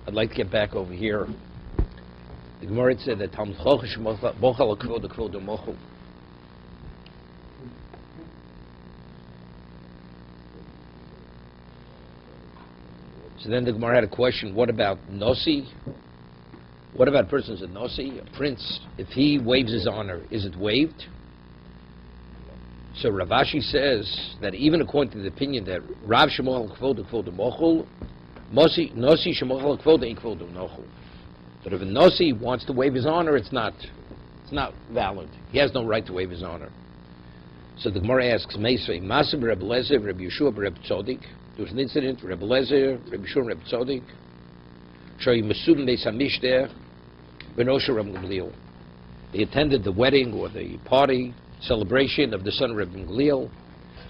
I'd like to get back over here. The Gemara said that Talmud Chochesh Mochal Kvod Kvod Mochel. So then the Gemara had a question, what about Nosi? What about a person who's a Nosi, a prince? If he waives his honor, is it waived? So Rav Ashi says that even according to the opinion that Rav Shemochel Kvod Kvod Mochel, Nosi Shemochel Kvod Kvod Mochel. But if a Nosi wants to waive his honor, it's not valid. He has no right to waive his honor. So the Gemara asks, Meisvei, Masim Reb Lezer, Reb Yeshua, Reb Tzodik. There was an incident, Reb Lezer, Reb Yeshua, Reb Tzodik. Shoy Mesudin Beis HaMishter, Benosha Reb Gamliel. They attended the wedding or the party, celebration of the son of Reb Gamliel.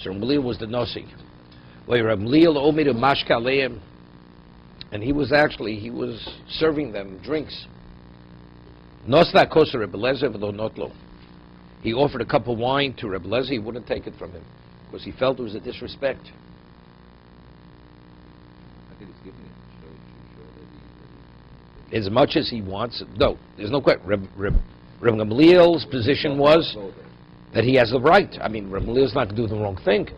So Reb Gamliel was the Nosi. Where Reb Gamliel Omer Mashka Aleim, and he was serving them drinks. Nosla Kosa Reb Lezer v'lo notlo. He offered a cup of wine to Reb Lezer, he wouldn't take it from him because he felt it was a disrespect. As much as he wants, no, there's no question. Reb Gamliel's position was that he has the right. I mean, Reb Gamliel's not going to do the wrong thing,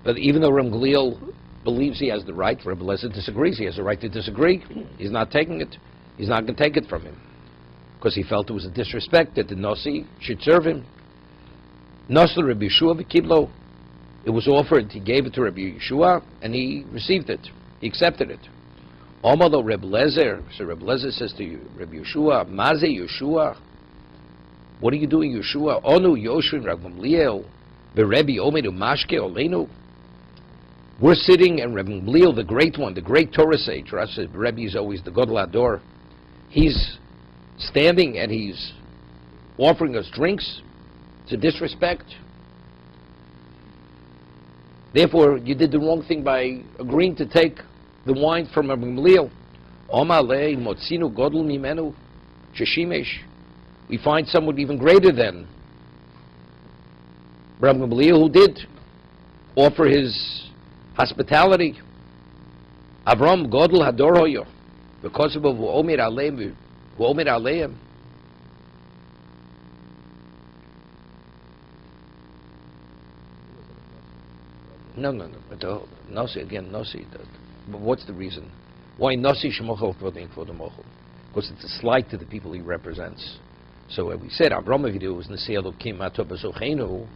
but even though Reb Gamliel believes he has the right, Reb Lezer disagrees. He has the right to disagree. He's not taking it. He's not going to take it from him because he felt it was a disrespect that the Nosi should serve him. Nosla Reb Yeshua v'kiblo. It was offered. He gave it to Reb Yeshua, and he received it. He accepted it. Omalo Reb Lezer. So Reb Lezer says to you, Reb Yeshua, Maze Yeshua. What are you doing, Yeshua? Onu Yoshvin Reb Gamliel, Berebi Omedu Mashke Olenu. We're sitting, and Reb Gamliel, the great one, the great Torah sage, Rebbe is always the Gadol Hador. He's standing and he's offering us drinks. It's a disrespect. Therefore, you did the wrong thing by agreeing to take the wine from Reb Gamliel. Omalei Motzinu Godel Mimenu Sheshimesh. We find someone even greater than Reb Gamliel who did offer his hospitality. Avram Godel Hador Hoyo. Because of who Omer Aleim. No. Nosi again. Nosi. But what's the reason? Why Nosi Shemochel Kvodim Kvodim Mochel? Because it's a slight to the people he represents. So we said Avram Avidu was Nasi Elokim Atobasochenu.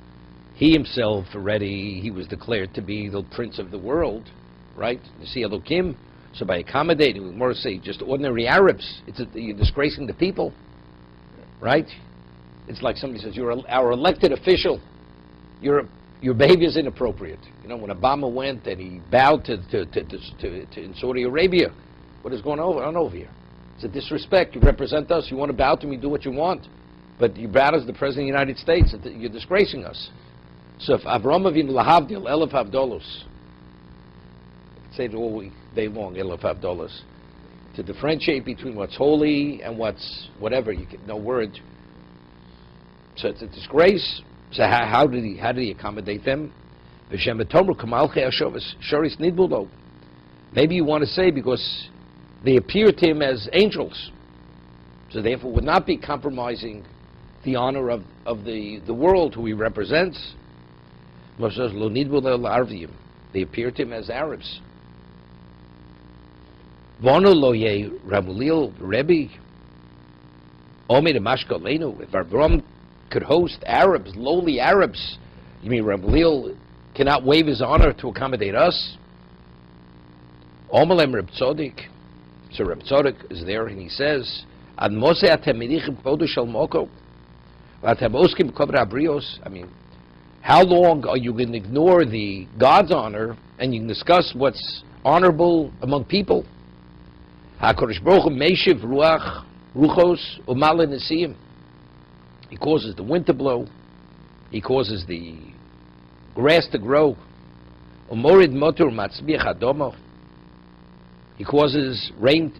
He himself already, he was declared to be the prince of the world, right? Nasi Elokim. So by accommodating, we more say just ordinary Arabs, you're disgracing the people, right? It's like somebody says, you're our elected official. Your behavior is inappropriate. You know, when Obama went and he bowed to in Saudi Arabia, what is going on over here? It's a disrespect. You represent us. You want to bow to me, do what you want. But you bow as the President of the United States. You're disgracing us. So if Avram Avinu Lahavdil, Elef Havdolos, say it all day long, Elef Havdolos, to differentiate between what's holy and what's whatever, you get no word. So it's a disgrace. So how did he accommodate them? Maybe you want to say because they appear to him as angels, so therefore would not be compromising the honor of the world who he represents. They appear to him as Arabs. If Abraham could host Arabs, lowly Arabs, you mean Reb Gamliel cannot waive his honor to accommodate us? Omalem Reb Tzodik. So Reb Tzodik is there and he says, I mean, how long are you going to ignore the God's honor and you can discuss what's honorable among people? HaKadosh Baruch Hu Meishiv Ruach Ruchos Umala Nesiyim. He causes the wind to blow. He causes the grass to grow. Umorid Motor Matzbiach Adomo. He causes rain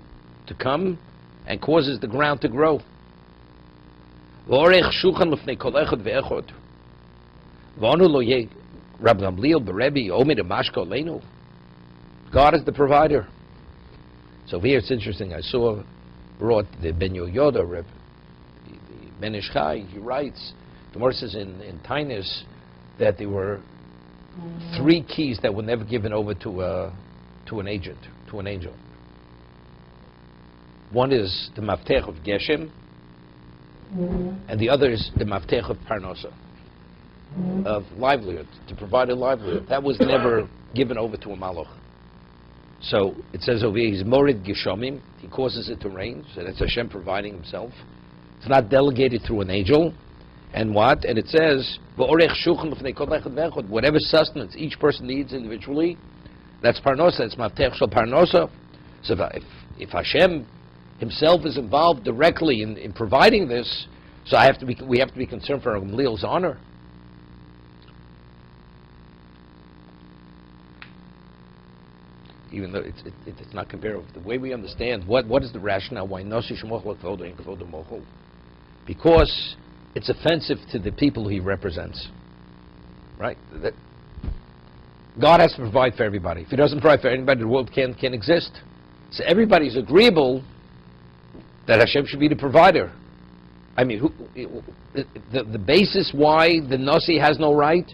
to come and causes the ground to grow. V'orech Shulchan Lefnei Kol Echad Ve'echad. V'anu Lo Yeh Rab Gamliel Berebi Omer Mashko Leinu. God is the provider. So here it's interesting. I brought the Ben Yoda, the Ben Ish Chai. He writes, the Gemara says in Tainus that there were 3 keys that were never given over to an agent, to an angel. One is the Maftech of Geshem, and the other is the Maftech of Parnosa, of livelihood, to provide a livelihood. That was never given over to a Malach. So it says over here, he's Morid Geshomim, he causes it to rain, so that's Hashem providing himself. It's not delegated through an angel. And what? And it says, whatever sustenance each person needs individually, that's Parnosa, that's Maftech Shel Parnosa. So if Hashem himself is involved directly in providing this, so we have to be concerned for our Gamliel's honor. Even though it's not comparable. The way we understand, what is the rationale why Nosi Shemoch L'Kvodo and Kvodo Mochel? Because it's offensive to the people he represents. Right? God has to provide for everybody. If he doesn't provide for anybody, the world can't exist. So everybody's agreeable that Hashem should be the provider. I mean, the basis why the Nasi has no right,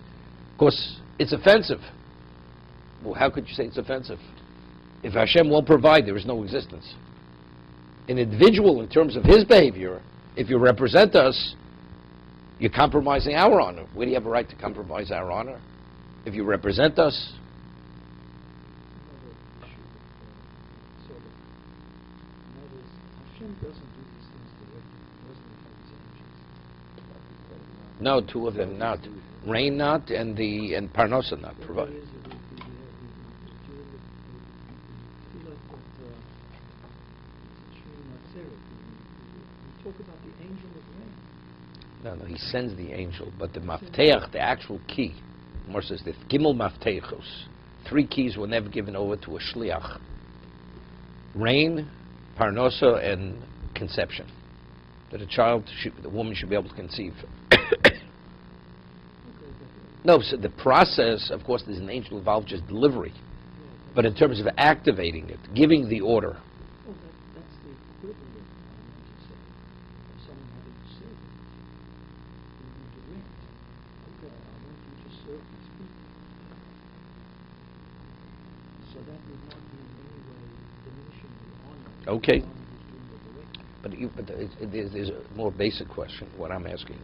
because it's offensive. Well, how could you say it's offensive? If Hashem won't provide, there is no existence. An individual, in terms of his behavior, if you represent us, you're compromising our honor. Where do you have a right to compromise our honor? If you represent us. No, 2 of them not. Rain not, and Parnosa not provide. No, he sends the angel, but the Mafteach, the actual key, Gemara says the Gimel Maftechos, 3 keys were never given over to a Shliach. Rain, Parnosa, and conception. That the woman should be able to conceive. No, so the process, of course, there's an angel involved, just delivery. But in terms of activating it, giving the order. Okay, but there's a more basic question. What I'm asking,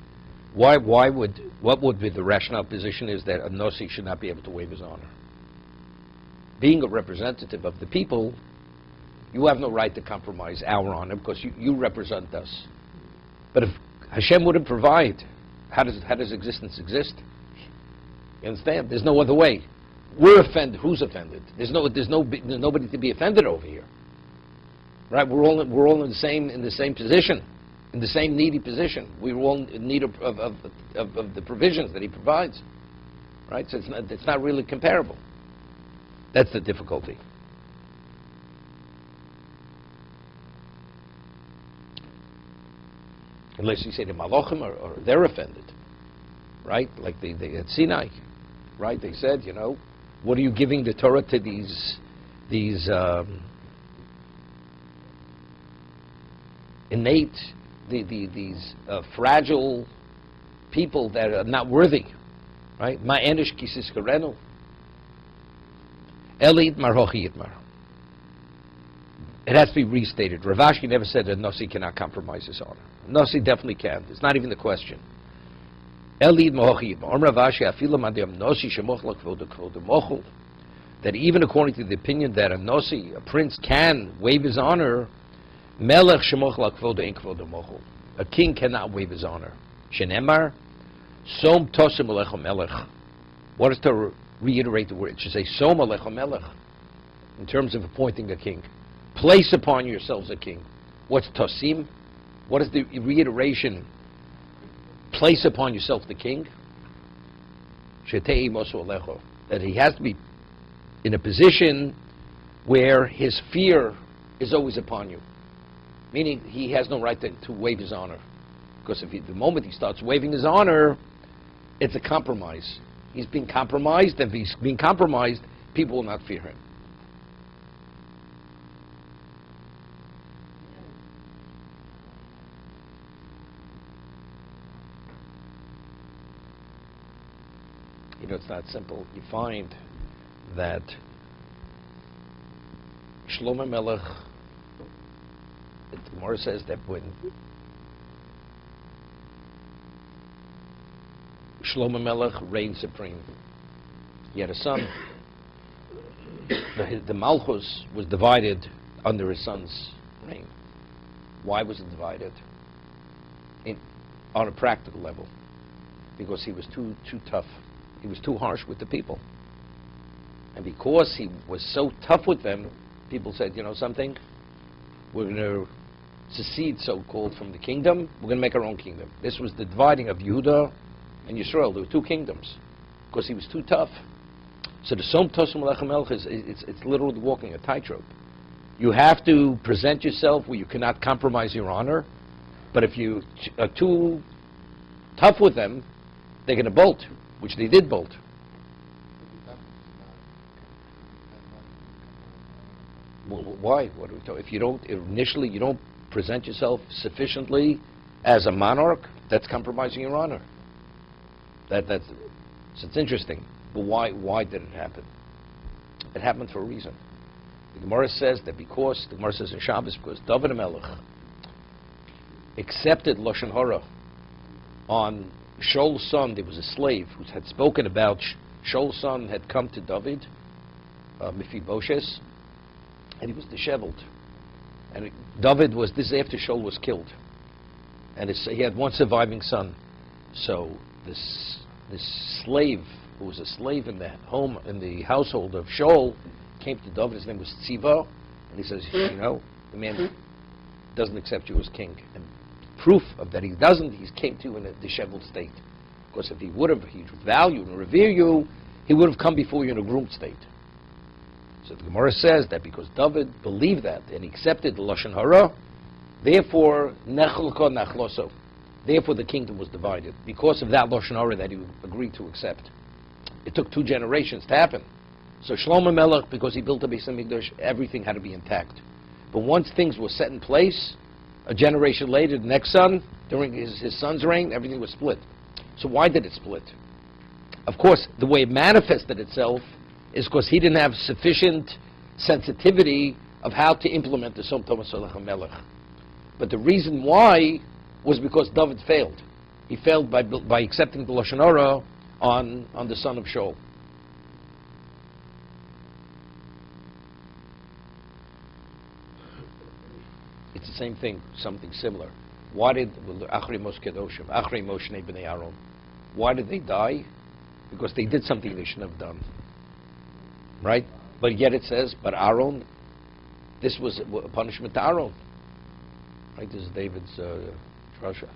what would be the rationale position is that a Nasi should not be able to waive his honor? Being a representative of the people, you have no right to compromise our honor because you represent us. But if Hashem wouldn't provide, how does existence exist? You understand? There's no other way. We're offended. Who's offended? There's nobody to be offended over here. Right, we're all in the same position, in the same needy position. We're all in need of the provisions that he provides. Right, so it's not really comparable. That's the difficulty. Unless you say the Malachim or they're offended, right? Like they at Sinai, right? They said, what are you giving the Torah to these innate, these fragile people that are not worthy, right? Ma enish kisis karenu, elid marhochi yitmar. It has to be restated. Rav Ashi never said that Nasi cannot compromise his honor. Nasi definitely can. It's not even the question. Elid marhochi yitmar. Rav Ashi afilu madiyam Nasi shemoch lakvodu kvodu mochel. That even according to the opinion that a Nasi, a prince, can waive his honor. Melech shemoch lakvodo ein kvodo mochel. A king cannot waive his honor. Shenemar, som tosim alecho melech. What is to reiterate the word? It should say som alecho melech. In terms of appointing a king. Place upon yourselves a king. What's tosim? What is the reiteration? Place upon yourself the king. Shetei mosu alecho. That he has to be in a position where his fear is always upon you. Meaning he has no right to waive his honor. Because the moment he starts waiving his honor, it's a compromise. He's being compromised, and if he's being compromised, people will not fear him. it's not simple. You find that Shlomo Melech, the Gemara says that when Shlomo Melech reigned supreme, he had a son. The Malchus was divided under his son's reign. Why was it divided? On a practical level. Because he was too tough. He was too harsh with the people. And because he was so tough with them, people said, you know something? We're going to secede, so-called, from the kingdom. We're going to make our own kingdom. This was the dividing of Yehuda and Yisrael. There were two kingdoms. Because he was too tough. So the Som Tosum Lechem Melech it's literally walking a tightrope. You have to present yourself where you cannot compromise your honor. But if you are too tough with them, they're going to bolt, which they did bolt. Well, why? What are we talking? If you don't initially, you don't present yourself sufficiently as a monarch, that's compromising your honor. So it's interesting. But why did it happen? It happened for a reason. The Gemara says that because the Gemara says in Shabbos, because David HaMelech accepted Lashon Hara on Shaul's son. There was a slave who had spoken about Shaul's son had come to David, Mephibosheth, and he was disheveled. And David was, this is after Shaul was killed. And he had one surviving son. So this slave, who was a slave in the home, in the household of Shaul, came to David. His name was Tziva, and he says, you know, the man doesn't accept you as king. And proof of that he doesn't, he came to you in a disheveled state. Because if he would have, he'd value and revere you, he would have come before you in a groomed state. So the Gemara says that because David believed that and he accepted the Lashon Hara, therefore, nechlko nachloso. Therefore the kingdom was divided. Because of that Lashon Hara that he agreed to accept. It took 2 generations to happen. So Shlomo Melech, because he built a Beis HaMikdash, everything had to be intact. But once things were set in place, a generation later, the next son, during his son's reign, everything was split. So why did it split? Of course, the way it manifested itself is because he didn't have sufficient sensitivity of how to implement the Som Thomas Melech. But the reason why was because David failed. He failed by accepting the Lashon Hara on the son of Shaul. It's the same thing, something similar. Why did Achrei Moshe Kedoshim, Achrei Moshe Bnei Aaron? Why did they die? Because they did something they shouldn't have done. Right? But yet it says, but Aaron, this was a punishment to Aaron. Right? This is David's drasha.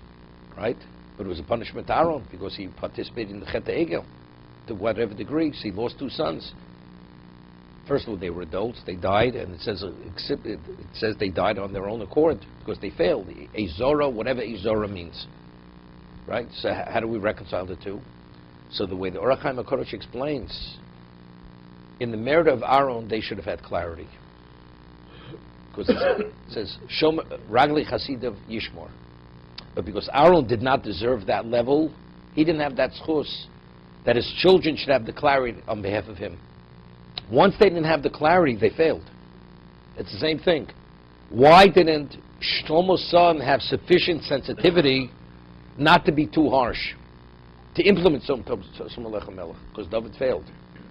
Right? But it was a punishment to Aaron because he participated in the Chet HaEgel to whatever degree. So he lost 2 sons. First of all, they were adults. They died, and it says they died on their own accord because they failed. Azora, whatever Azora means. Right? So how do we reconcile the two? So the way the Orach Chaim HaKadosh explains, in the merit of Aaron, they should have had clarity. Because it says, Ragli Chasidav Yishmor. But because Aaron did not deserve that level, he didn't have that schus, that his children should have the clarity on behalf of him. Once they didn't have the clarity, they failed. It's the same thing. Why didn't Shlomo's son have sufficient sensitivity not to be too harsh, to implement Som Lechem Melech? Because David failed.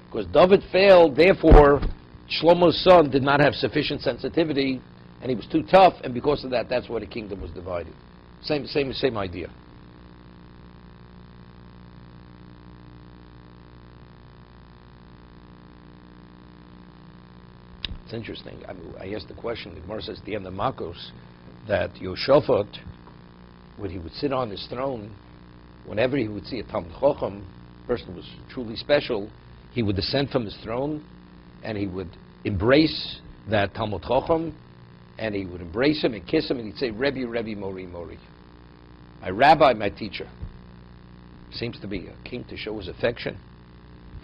Because David failed, therefore, Shlomo's son did not have sufficient sensitivity, and he was too tough, and because of that, that's why the kingdom was divided. Same idea. It's interesting. I asked the question, the Gemara says at the end of Makos, that Yoshafat, when he would sit on his throne, whenever he would see a Talmud Chacham, person who was truly special, he would descend from his throne, and he would embrace that Talmud Chacham, and he would embrace him and kiss him, and he'd say, Rebbe, Rebbe, Mori, Mori. My rabbi, my teacher. Seems to be a king to show his affection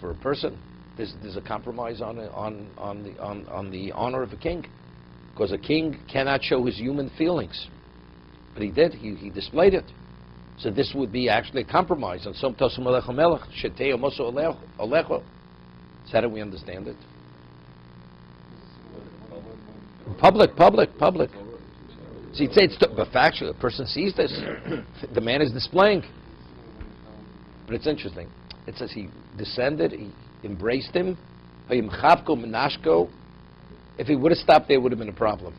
for a person. There's a compromise on the honor of a king, because a king cannot show his human feelings, but he did. He displayed it. So this would be actually a compromise on some Tosum Alecha Melech, Shetei Omoso Alecho. So how do we understand it? Public. So you'd say it's, but factually, the person sees this. The man is displaying. But it's interesting. It says he descended, he embraced him. If he would have stopped there, it would have been a problem.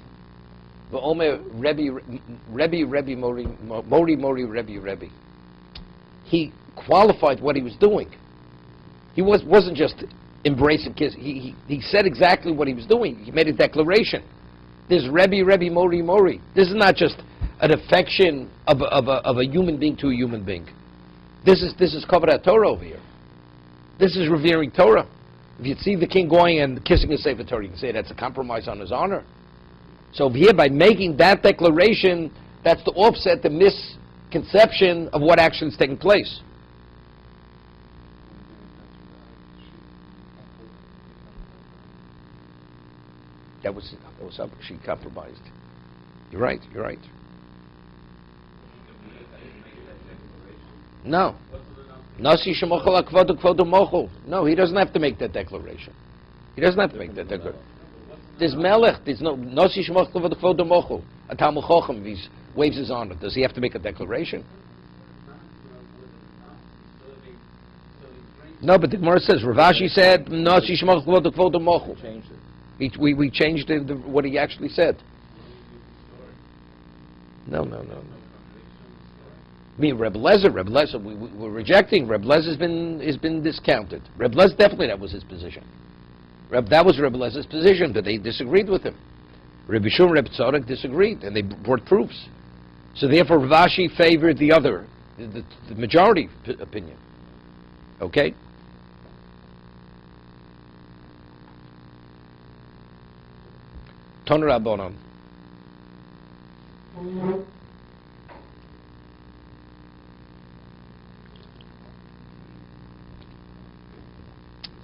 Rebbe. He qualified what he was doing. He wasn't just embrace and kiss. He said exactly what he was doing. He made a declaration. This Rebbe, Mori. This is not just an affection of a human being to a human being. This is Kavod Torah over here. This is revering Torah. If you see the king going and kissing a Sefer Torah, you can say that's a compromise on his honor. So over here, by making that declaration, that's to offset the misconception of what actually is taking place. That was up. She compromised. You're right. No. Nasi shemochel akvodu kvodu mochel. No, he doesn't have to make that declaration. There's melech. There's no nasi shemochel akvodu kvodu mochel. A Talmud Chochem, he waves his honor. Does he have to make a declaration? No, but the Gemara says, Ravashi said, nasi shemochel akvodu kvodu mochel. We changed what he actually said. No. I mean, Reb Lezer, we're rejecting. Reb Lezer has been discounted. Reb Lezer, definitely that was his position. That was Reb Lezer's position, but they disagreed with him. Reb Yishur and Reb Tzadok disagreed, and they brought proofs. So therefore, Ravashi favored the other, the majority opinion. Okay? Ton Rabbanon.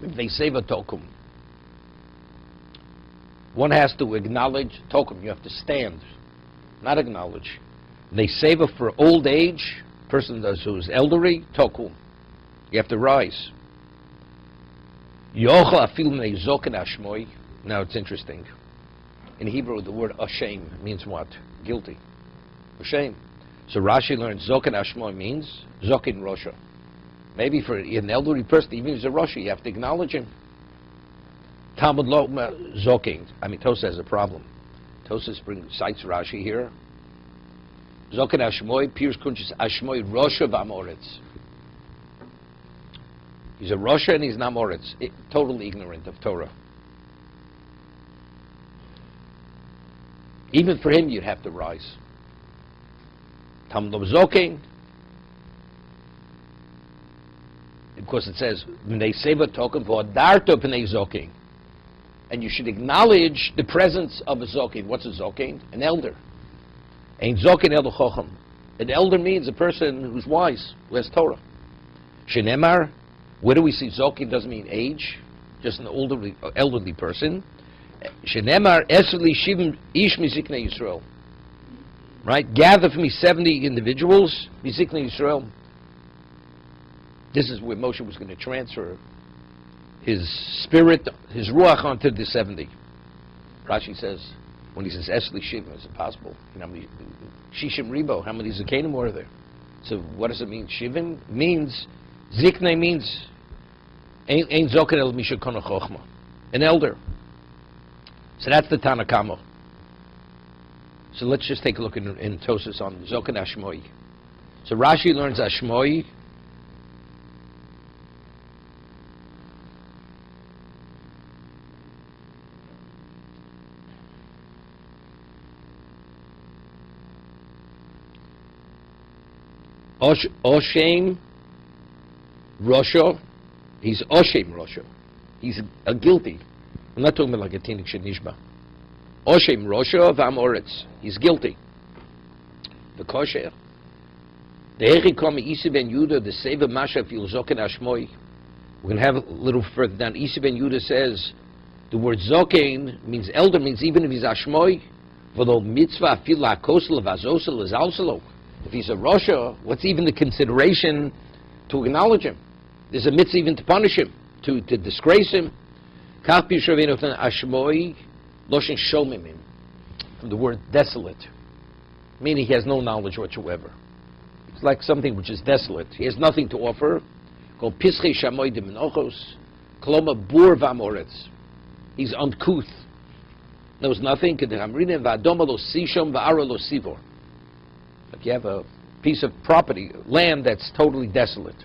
If they say tokum, one has to acknowledge tokum. You have to stand, not acknowledge. They save it for old age, person who's elderly, tokum. You have to rise. Now it's interesting. In Hebrew, the word ashem means what? Guilty. Ashem. So Rashi learns zokin ashmoy means zokin rosha. Maybe for an elderly person, even if he's a rosha, you have to acknowledge him. Talmud lo zokin. I mean, Tosa has a problem. Tosa cites Rashi here. Zokin ashmoy, pirs kunchis ashmoy rosha v'amoritz. He's a rosha and he's not moritz. Totally ignorant of Torah. Even for him, you'd have to rise. Talmud zokin. Because it says, and you should acknowledge the presence of a zokin. What's a zokin? An elder. Ein zokin elder chochem. An elder means a person who's wise, who has Torah. Shenemar, where do we see zokin? Doesn't mean age, just an elderly person. Shenemar esli shivim ish miziknei Yisrael. Right? Gather for me 70 individuals, miziknei Yisrael. This is where Moshe was going to transfer his spirit, his ruach onto the 70. Rashi says, when he says esli shivim, it's impossible. You know, shishim ribo, how many zikanim were there? So what does it mean? Shivim means, ziknei means, ein zoken el misha kono chochma, an elder. So that's the Tanakama. So let's just take a look in Tosas on Zokan Ashmoi. So Rashi learns Ashmoi. Oshem Rosha. He's Oshem Rosha. He's a guilty. I'm not talking about like a tinik shenishba. Oshem Rosha v'amoretz. He's guilty. The kosher. The Hechi Kome Isi ben Yudah, the Seva Masha fil Zoken Ashmoi. We're going to have a little further down. Isi ben Yudah says the word Zoken means elder, means even if he's Ashmoi, v'lo mitzvah fil ha'kosel v'azosel l'zalselo. If he's a Rasha, what's even the consideration to acknowledge him? There's a mitzvah even to punish him, to disgrace him. From the word desolate, meaning he has no knowledge whatsoever. It's like something which is desolate. He has nothing to offer. Called Pischi Shamoy de Menochos, Koloma Bur Vamoretz. He's uncouth, knows nothing. Like you have a piece of property, land that's totally desolate.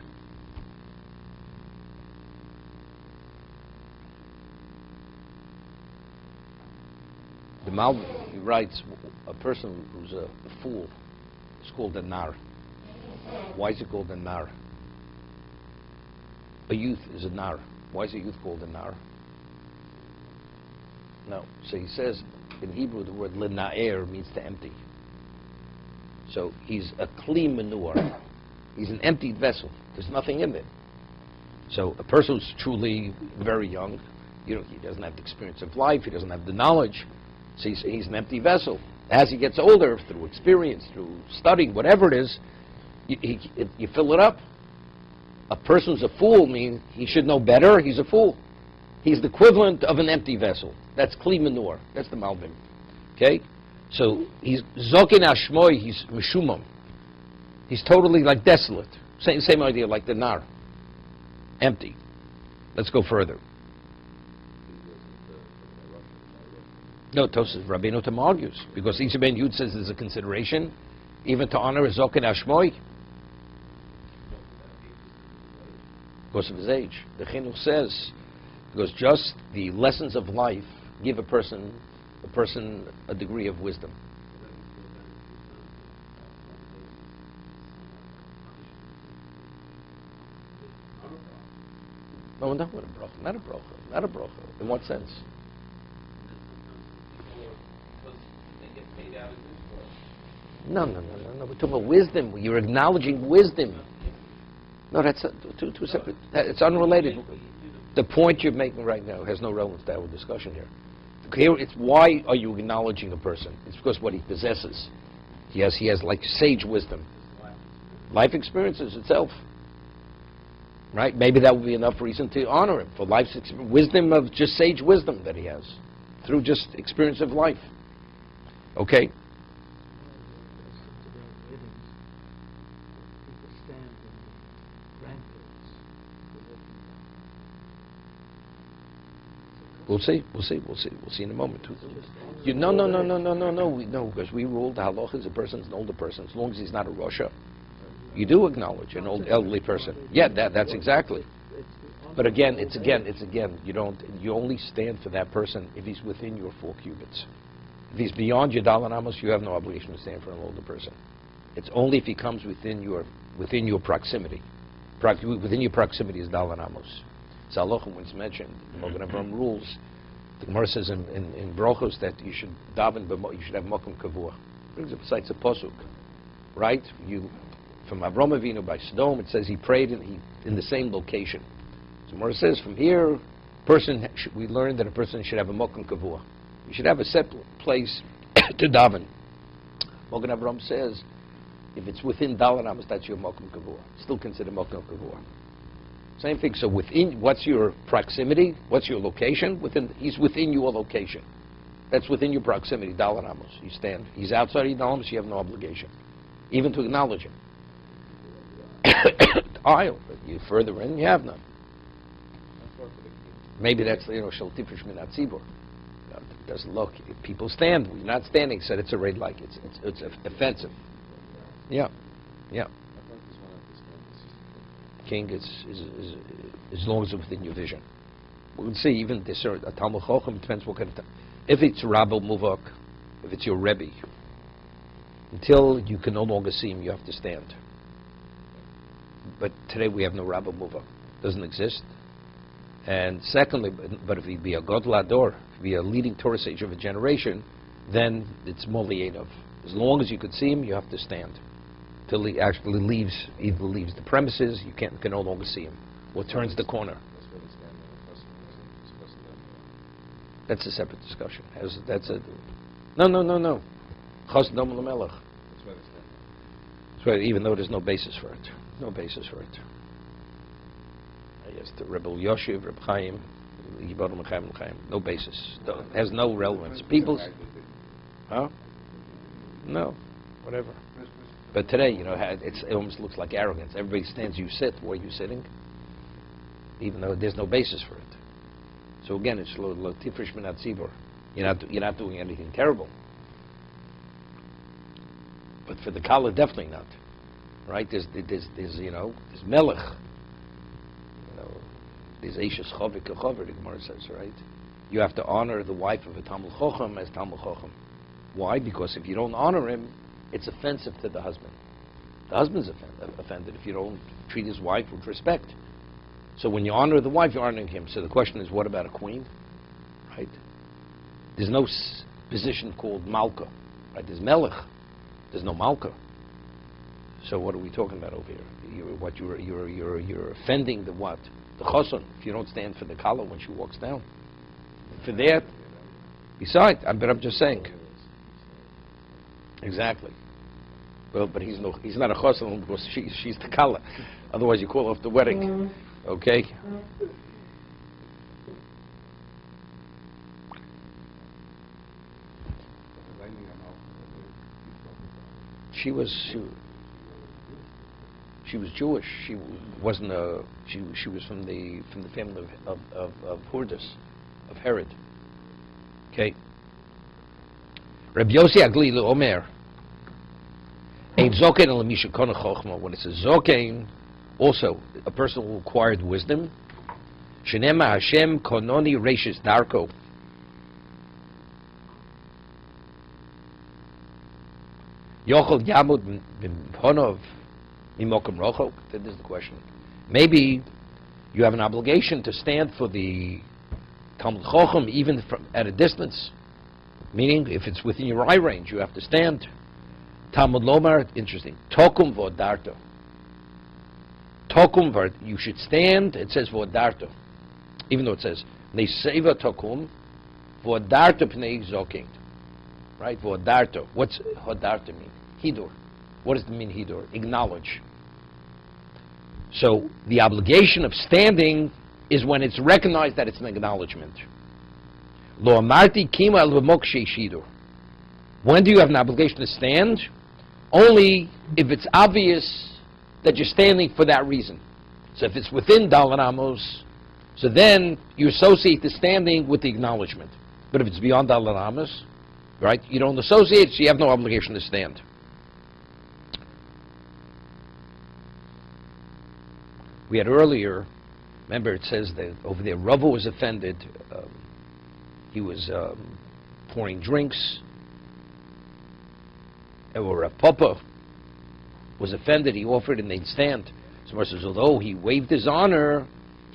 The Malbim, he writes, a person who's a fool is called a nar. Why is it called a nar? A youth is a nar. Why is a youth called a nar? No. So he says, in Hebrew, the word lina'er means to empty. So he's a clean manure. He's an emptied vessel. There's nothing in there. So a person who's truly very young, he doesn't have the experience of life, he doesn't have the knowledge, so he's an empty vessel. As he gets older, through experience, through studying, whatever it is, you fill it up. A person who's a fool means he should know better, he's a fool. He's the equivalent of an empty vessel. That's kli manure. That's the Malbim. Okay? So he's zokin ashmoy, he's meshumam. He's totally like desolate. Same idea like the nar. Empty. Let's go further. No, Tosas Rabbeinu Tam argues, because each Ben Yud says there's a consideration, even to honor a zokin ashmoy, because of his age. The Chinuch says, because just the lessons of life give a person a degree of wisdom. No, not a bracha. Not a bracha. In what sense? No. We're talking about wisdom. You're acknowledging wisdom. No, that's two separate. It's unrelated. The point you're making right now has no relevance to our discussion here. Here, it's why are you acknowledging a person? It's because what he possesses. He has like sage wisdom. Life experiences itself. Right? Maybe that would be enough reason to honor him for life's wisdom of just sage wisdom that he has through just experience of life. Okay? We'll see in a moment. No, because we ruled the halacha is a person's an older person, as long as he's not a Rasha. You do acknowledge an old elderly person. Yeah, that's exactly. But again, you only stand for that person if he's within your 4 cubits. If he's beyond your dalan amos, you have no obligation to stand for an older person. It's only if he comes within your proximity. Within your proximity is dalan amos. So halacha, when it's mentioned, the Mogen Avram rules. The Gemara says in Brochos that you should daven, you should have makom kavua. Brings up cites a pasuk, right? From Avram Avinu by Sodom, it says he prayed in the same location. So Gemara says from here, we learn that a person should have a makom kavua. You should have a set place to daven. Mogen Avram says if it's within dalan amos, that's your makom kavua. Still considered makom kavua. Same thing. So what's your proximity? What's your location? He's within your location. That's within your proximity. Dalan amos. You stand. He's outside of your dalan amos. You have no obligation, even to acknowledge him. Aisle. You further in, you have none. Maybe that's shel tifish min hatzibur. It doesn't look. If people stand, you're not standing. Said it's already like it's offensive. Yeah. King is as long as it's within your vision. We'll see even this a Talmud Chochem, it depends what kind of if it's Rabbi Muvak, if it's your Rebbe, until you can no longer see him, you have to stand. But today we have no Rabbi Muvak, doesn't exist. And secondly, but if he be a Gadol Ador, if he be a leading Torah sage of a generation, then it's Moliyedov. As long as you could see him, you have to stand. Till he actually either leaves the premises, you can no longer see him, or turns the corner. That's a separate discussion. No. Chas Dom Lamelech. So even though there's no basis for it. No basis for it. Yes, the Rebbe Yoshev, Reb Chaim, Yibodim Chaim, no basis. Has no relevance. People's... Huh? No. Whatever. But today, it almost looks like arrogance. Everybody stands, you sit. Where are you sitting? Even though there's no basis for it. So again, it's lo tifresh min hatzibur. You're not doing anything terrible. But for the Kala, definitely not. Right? There's melech. There's eishes chavik chaver, the Gemara says, right? You have to honor the wife of a Talmud Chacham as Talmud Chacham. Why? Because if you don't honor him, it's offensive to the husband. The husband's offended if you don't treat his wife with respect. So when you honor the wife, you're honoring him. So the question is, what about a queen? Right? There's no position called Malka. Right? There's Melech. There's no Malka. So what are we talking about over here? You're offending the what? The Choson. If you don't stand for the Kala when she walks down. For that, besides, but I'm just saying. Exactly. Well, but he's not a Choson because she's the Kala. Otherwise, you call off the wedding. Okay? She was Jewish. She wasn't a. She was from the family of Hordus, of Herod. Okay. Rabbi Yossi Agli Omer. Ein zoken el misha kona chochma. When it says zoken, also a person who acquired wisdom. Shenema Hashem kononi reishis darko. Yochel Yamud B'Ponov Mimokim Rochok. That is the question. Maybe you have an obligation to stand for the Talmud Chochem even at a distance. Meaning, if it's within your eye range, you have to stand. Talmud Lomar, interesting. Tokum Vodarto. Tokum Vod, you should stand. It says Vodarto. Even though it says Neseva Tokum Vodarto Pnei Zoking. Right? Vodarto. What's Vodarto mean? Hidur. What does it mean, Hidur? Acknowledge. So the obligation of standing is when it's recognized that it's an acknowledgement. Lo amarti kima l'mokshe shidur. When do you have an obligation to stand? Only if it's obvious that you're standing for that reason. So if it's within Dalan Amos, so then you associate the standing with the acknowledgement. But if it's beyond Dalan Amos, right, you don't associate, so you have no obligation to stand. We had earlier, remember it says that over there, Rava was offended. He was pouring drinks. Or Papa was offended. He offered and they'd stand. So Mar says, although he waived his honor,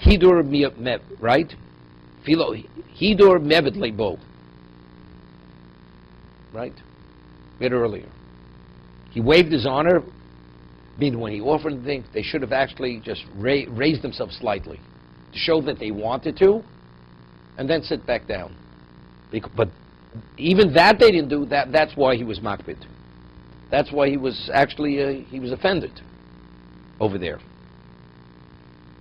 Hidur Meb, right? Hidur Mebet Lebo. Right? We had earlier. He waived his honor, meaning when he offered the thing, they should have actually just raised themselves slightly to show that they wanted to, and then sit back down. But even that they didn't do. That's why he was makbid. That's why he was actually he was offended over there.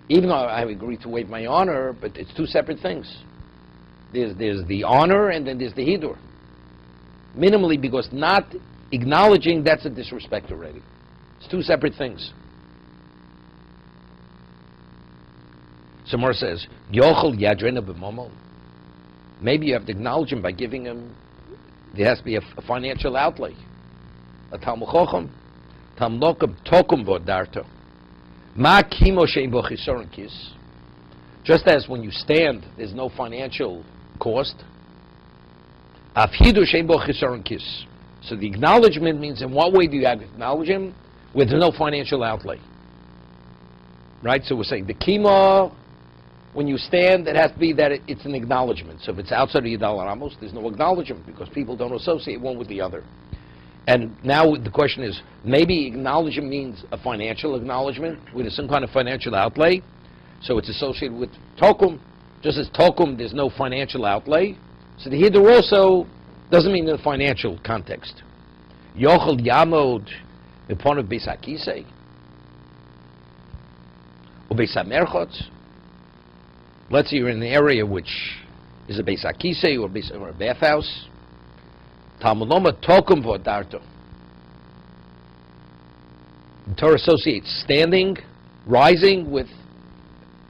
Even though I agreed to waive my honor, but it's two separate things. There's the honor and then there's the hidur. Minimally, because not acknowledging, that's a disrespect already. It's two separate things. Samar says, Yochel Yadrena B'Momo. Maybe you have to acknowledge him by giving him, there has to be a financial outlay. A Talmud Chochem, Talmud Tokum Vodarto. Ma Kimo Shein Bo Chisoron Kis. Just as when you stand, there's no financial cost. Afhidu Shein Bo Chisoron Kis. So the acknowledgement means, in what way do you have to acknowledge him? With no financial outlay. Right? So we're saying the kima, when you stand, it has to be that it's an acknowledgement. So if it's outside of Yidal Ramos, there's no acknowledgement because people don't associate one with the other. And now the question is, maybe acknowledgement means a financial acknowledgement with some kind of financial outlay. So it's associated with tokum. Just as tokum, there's no financial outlay. So the hidur also doesn't mean in the financial context. Yochel Yamod upon of Beis HaKisei, or Beis HaMerchot. Let's say you're in an area which is a Beis HaKisei or a bathhouse. Talmud Loma Tokum V'Odarto. The Torah associates standing, rising with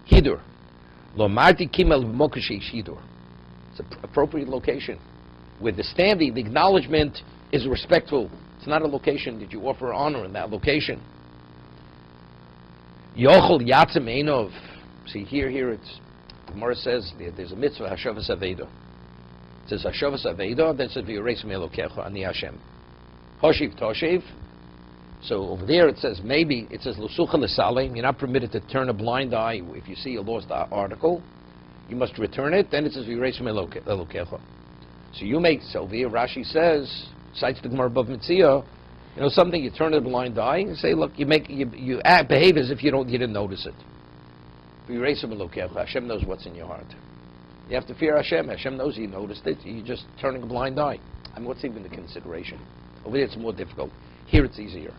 Hidur. Lo Marti Kimel V'Mokashei Hidur. It's an appropriate location. With the standing, the acknowledgement is respectful. It's not a location that you offer honor in that location. Yochel Yatzim Einov. See, here it's, Gemara says there's a mitzvah, Hashavas Aveda. It says Hashavas Aveda, then it says V'Yoreis Me'elokecha, Ani Hashem. Hoshiv Toshev. So over there it says, maybe, it says Lusucha L'Salem, you're not permitted to turn a blind eye if you see a lost article. You must return it, then it says V'Yoreis Me'elokecha. So you make, so here Rashi says, cites the Gemara above Mitzvah, something, you turn a blind eye, and say, look, you act, behave as if you didn't notice it. Hashem knows what's in your heart. You have to fear Hashem. Hashem knows you noticed it. You're just turning a blind eye. I mean, what's even the consideration? Over there it's more difficult. Here it's easier.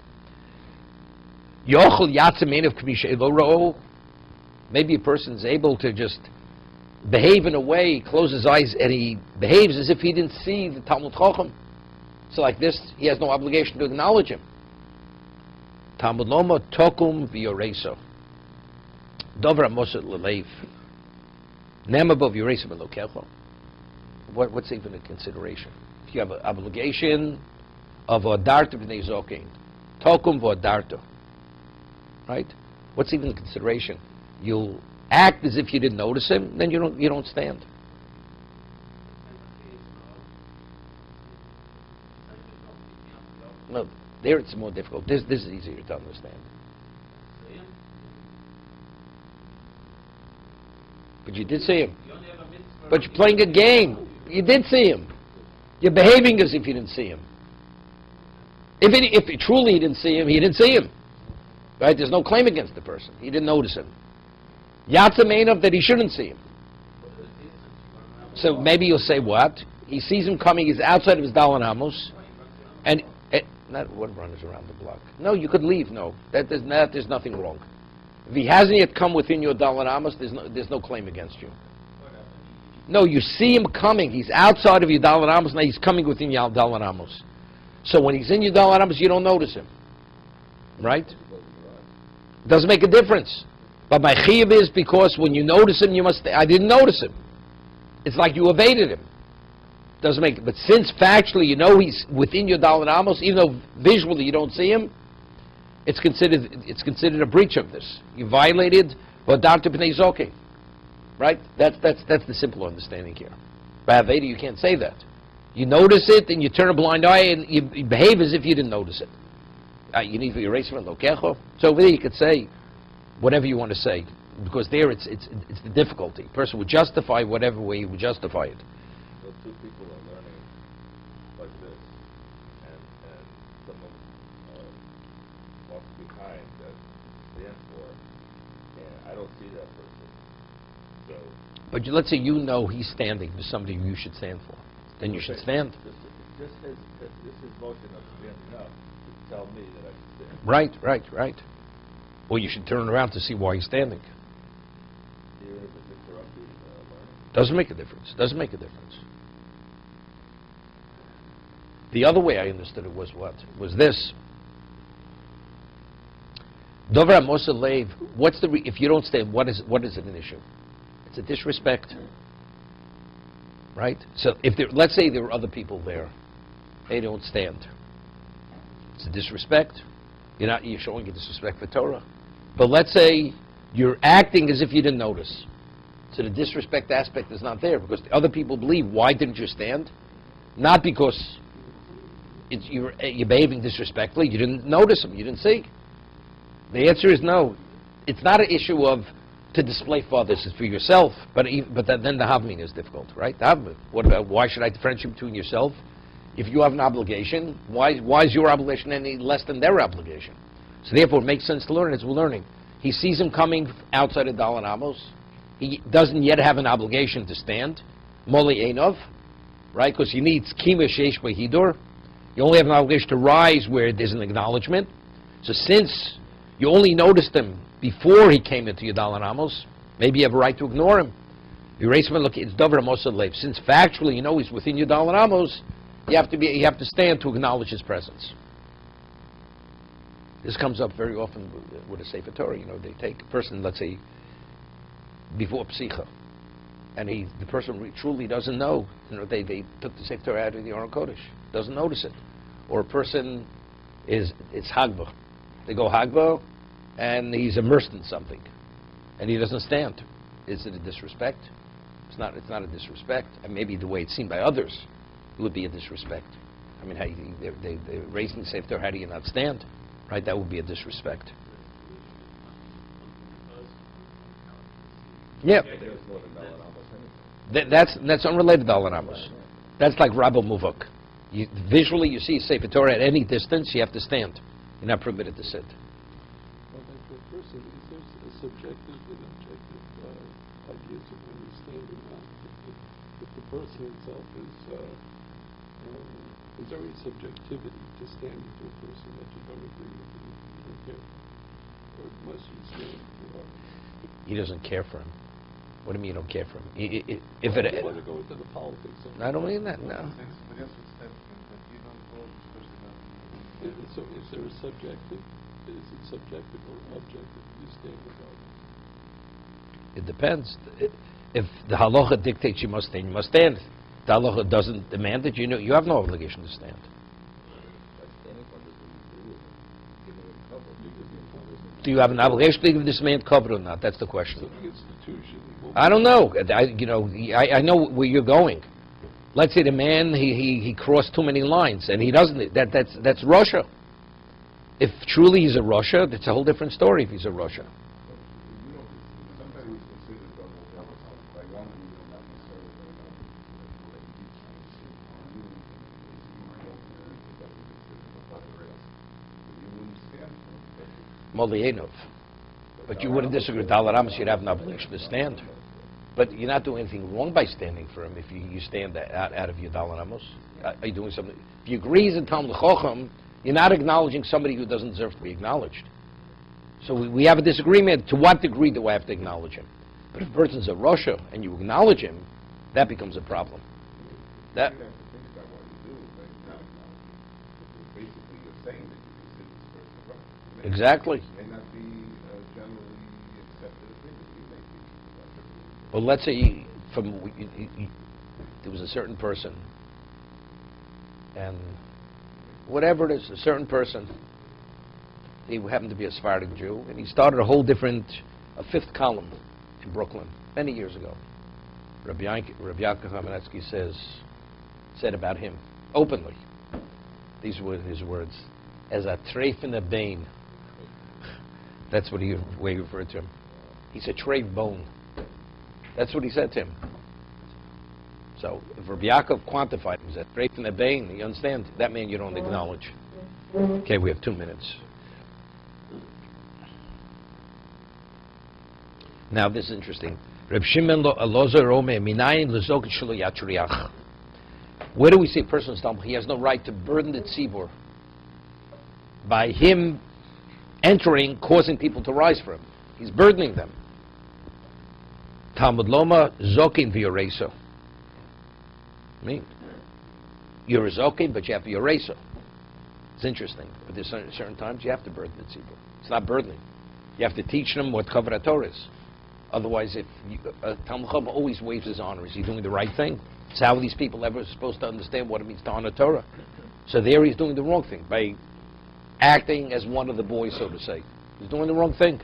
Maybe a person's able to just behave in a way, close his eyes, and he behaves as if he didn't see the Talmud Chacham. So like this, he has no obligation to acknowledge him. Talmud Loma Tokum V'Yoreso. Dovra Mosat L'Leiv. Nem above Yoreso V'Lokecho. What's even a consideration? If you have an obligation of V'Adarta B'nei Zokein. Tokum V'Adarta. Right? What's even the consideration? You'll act as if you didn't notice him, then you don't stand. No, there it's more difficult. This is easier to understand. But you did see him. But you're playing a game. You did see him. You're behaving as if you didn't see him. If truly he didn't see him, he didn't see him. Right? There's no claim against the person. He didn't notice him. Yatzim Einov that he shouldn't see him. So maybe you'll say what? He sees him coming, he's outside of his Dalan Amos, and not one runners around the block. No, you could leave. No, there's nothing wrong. If he hasn't yet come within your Dalan Amos, there's no claim against you. No, you see him coming. He's outside of your Dalan Amos. Now he's coming within your Dalan Amos. So when he's in your Dalan Amos, you don't notice him. Right? Doesn't make a difference. But my chiyuv is because when you notice him, I didn't notice him. It's like you evaded him. Doesn't make it. But since factually you know he's within your Dalan Amos, even though visually you don't see him, it's considered a breach of this. You violated V'Adarta B'nei Zokein. Right? That's the simple understanding here. By Aveda, you can't say that. You notice it, and you turn a blind eye, and you behave as if you didn't notice it. You need to erase from Lokecho. So over there you could say whatever you want to say, because there it's the difficulty. A person would justify whatever way he would justify it. So two people are learning like this, and someone walks behind that stands for, and I don't see that person. So, but let's say you know he's standing for somebody you should stand for. Then you should stand. This is motion of standing up to tell me that I should stand. Right. Or you should turn around to see why he's standing. Here is interrupted learning. Doesn't make a difference. The other way I understood it was what? Was this. Dover Mosa Leiv, if you don't stand, what is it an issue? It's a disrespect. Right? So let's say there were other people there. They don't stand. It's a disrespect. You're showing a disrespect for Torah. But let's say you're acting as if you didn't notice. So the disrespect aspect is not there because the other people believe, why didn't you stand? Not because you're behaving disrespectfully. You didn't notice them. You didn't see. The answer is no. It's not an issue of to display for others. It's for yourself. But then the Havmin is difficult, right? The Havmin. What about why should I differentiate between yourself? If you have an obligation, why is your obligation any less than their obligation? So therefore it makes sense to learn as we're learning. He sees him coming outside of Dalan Amos. He doesn't yet have an obligation to stand. Moli Einov, right? Because he needs Kima Sheish Hidur. You only have an obligation to rise where there's an acknowledgement. So since you only noticed him before he came into your Dalan Amos, maybe you have a right to ignore him. You raise him and look, it's Dover Mosad Lev. Since factually you know he's within your Dalan Amos, you have to stand to acknowledge his presence. This comes up very often with a Sefer Torah. They take a person, let's say, before Psicha, and the person truly doesn't know. They took the Sefer Torah out of the Aron Kodesh, doesn't notice it. Or a person it's Hagba. They go Hagba, and he's immersed in something, and he doesn't stand. Is it a disrespect? It's not a disrespect. And maybe the way it's seen by others would be a disrespect. I mean, they're raising the Sefer Torah, how do you not stand? Right, that would be a disrespect. Yeah. That's unrelated to Dalan Amos. That's like Rabbi Muvak. Visually, you see Sefer Torah at any distance, you have to stand. You're not permitted to sit. Well, then for a person, is there a subjective and objective ideas of when you stand or not? If the person itself is there any subjectivity to standing to a person that you don't agree with and you don't care? Or must you stand? He doesn't care for him. What do you mean you don't care for him? I don't want to go into the politics of I don't mean that, no. So is there a subjective? Is it subjective or objective? You stand regardless? It depends. If the halacha dictates you must stand, you must stand. If the halacha doesn't demand it, you have no obligation to stand. Do you have an obligation to give this man cover or not? That's the question. So the institution. I don't know. I know where you're going. Let's say the man he crossed too many lines and he doesn't. That's Russia. If truly he's a Russia, that's a whole different story. If he's a Russia. Moldayanov. But you wouldn't disagree with Dalan Amos, you'd have an obligation to stand. But you're not doing anything wrong by standing for him if you stand out of your Dalan Amos. Are you doing something? If you agree he's a Talmud Chacham, you're not acknowledging somebody who doesn't deserve to be acknowledged. So we have a disagreement. To what degree do I have to acknowledge him? But if a person's a Russia and you acknowledge him, that becomes a problem. That. Exactly. Well, let's say there was a certain person, and whatever it is, a certain person, he happened to be a Sephardic Jew, and he started a fifth column in Brooklyn many years ago. Rabbi Kalatsky said about him openly. These were his words: as a treif in a bane. That's what he referred to him. He's a treif bone. That's what he said to him. So if Rabbi Yaakov quantified him as a treif in a bane, you understand? That man you don't acknowledge. Okay, we have 2 minutes. Now this is interesting. Reb Shimon Elazar Omer Minayin Lezok Shelo Yatriach. Where do we see a person's Talmud? He has no right to burden the tzibur by him entering, causing people to rise for him. He's burdening them. Talmud Loma Zokin V'Yoreso. I mean, you're a Zokin, but you have V'Yoreso. It's interesting, but there's certain times you have to burden the tzibur. It's not burdening. You have to teach them what commentators is. Otherwise, if Talmud Chacham always waves his honor, is he doing the right thing? It's how are these people ever supposed to understand what it means to honor Torah? So there he's doing the wrong thing by acting as one of the boys, so to say. He's doing the wrong thing.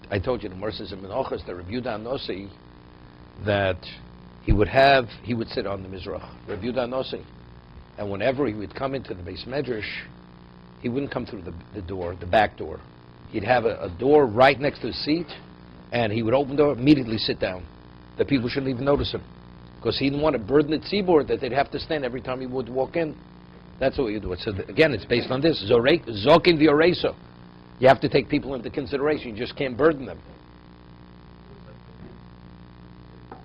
I told you the Merces and Menachos, the Rabbi Yehuda Nosi, that he would sit on the Mizrach, Rabbi Yehuda Nosi, and whenever he would come into the Beis Medrash, he wouldn't come through the door, the back door. He'd have a door right next to his seat, and he would open the door, immediately sit down. The people shouldn't even notice him, because he didn't want to burden the tzibur that they'd have to stand every time he would walk in. That's what you do. So again, it's based on this. Zokin v'oreso. You have to take people into consideration. You just can't burden them.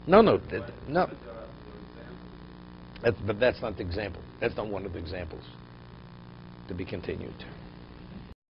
No. But that's not the example. That's not one of the examples. To be continued.